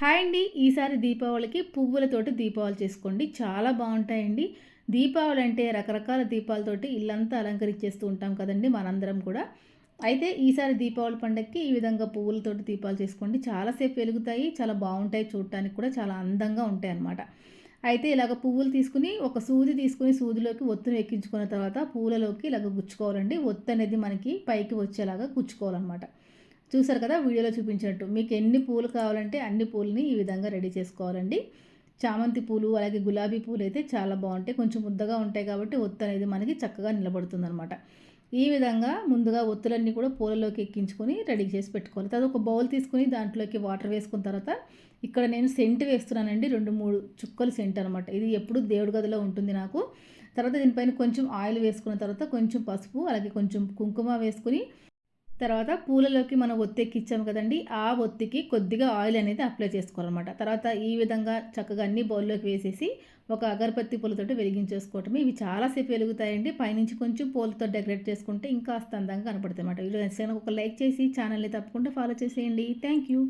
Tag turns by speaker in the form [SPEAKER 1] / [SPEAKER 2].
[SPEAKER 1] Hi అండి. ఈసారి దీపావళికి పువ్వులతోటి దీపావళి చేసుకోండి. చాలా బావుంటాయండి. దీపావళి అంటే రకరకాల దీపాలతోటి ఇల్లంతా అలంకరించేస్తూ ఉంటాం కదండీ మనందరం కూడా. అయితే ఈసారి దీపావళి పండగకి ఈ విధంగా పువ్వులతోటి దీపాలు చేసుకోండి. చాలా సేపు వెలుగుతాయి. చాలా బావుంటాయి. చూడటానికి కూడా చాలా అందంగా ఉంటాయన్నమాట. అయితే ఇలాగ పువ్వులు తీసుకొని ఒక సూది తీసుకొని సూదిలోకి ఒత్తుని ఎక్కించుకున్న తర్వాత పూలలోకి ఇలాగ గుచ్చుకోవాలండి. ఒత్తు అనేది మనకి పైకి వచ్చేలాగా గుచ్చుకోవాలన్నమాట. చూసారు కదా వీడియోలో చూపించినట్టు. మీకు ఎన్ని పూలు కావాలంటే అన్ని పూలని ఈ విధంగా రెడీ చేసుకోవాలండి. చామంతి పూలు, అలాగే గులాబీ పూలైతే చాలా బావుంటాయి. కొంచెం ముద్దగా ఉంటాయి కాబట్టి ఒత్తు అనేది మనకి చక్కగా నిలబడుతుందనమాట. ఈ విధంగా ముందుగా ఒత్తులన్నీ కూడా పూలలోకి ఎక్కించుకొని రెడీ చేసి పెట్టుకోవాలి. తర్వాత ఒక బౌల్ తీసుకొని దాంట్లోకి వాటర్ వేసుకున్న తర్వాత ఇక్కడ నేను సెంట్ వేస్తున్నానండి. 2, 3 చుక్కలు సెంట్ అనమాట. ఇది ఎప్పుడు దేవుడి గదిలో ఉంటుంది నాకు. తర్వాత దీనిపైన కొంచెం ఆయిల్ వేసుకున్న తర్వాత కొంచెం పసుపు, అలాగే కొంచెం కుంకుమ వేసుకొని తర్వాత పూలలోకి మనం ఒత్తెక్కిచ్చాము కదండీ! ఆ ఒత్తికి కొద్దిగా ఆయిల్ అనేది అప్లై చేసుకోవాలనమాట. తర్వాత ఈ విధంగా చక్కగా అన్ని బౌల్‌లోకి వేసేసి ఒక అగరబత్తి పుల్లతోటి వెలిగించేసుకోవటమే. ఇవి చాలా సేపు వెలుగుతాయండి. పైనుంచి కొంచెం పూలతో డెకరేట్ చేసుకుంటే ఇంకాస్త అందంగా కనపడతాయన్నమాట. వీడియో నచ్చితే ఒక లైక్ చేసి ఛానల్‌ని తప్పకుండా ఫాలో చేసేయండి. Thank you.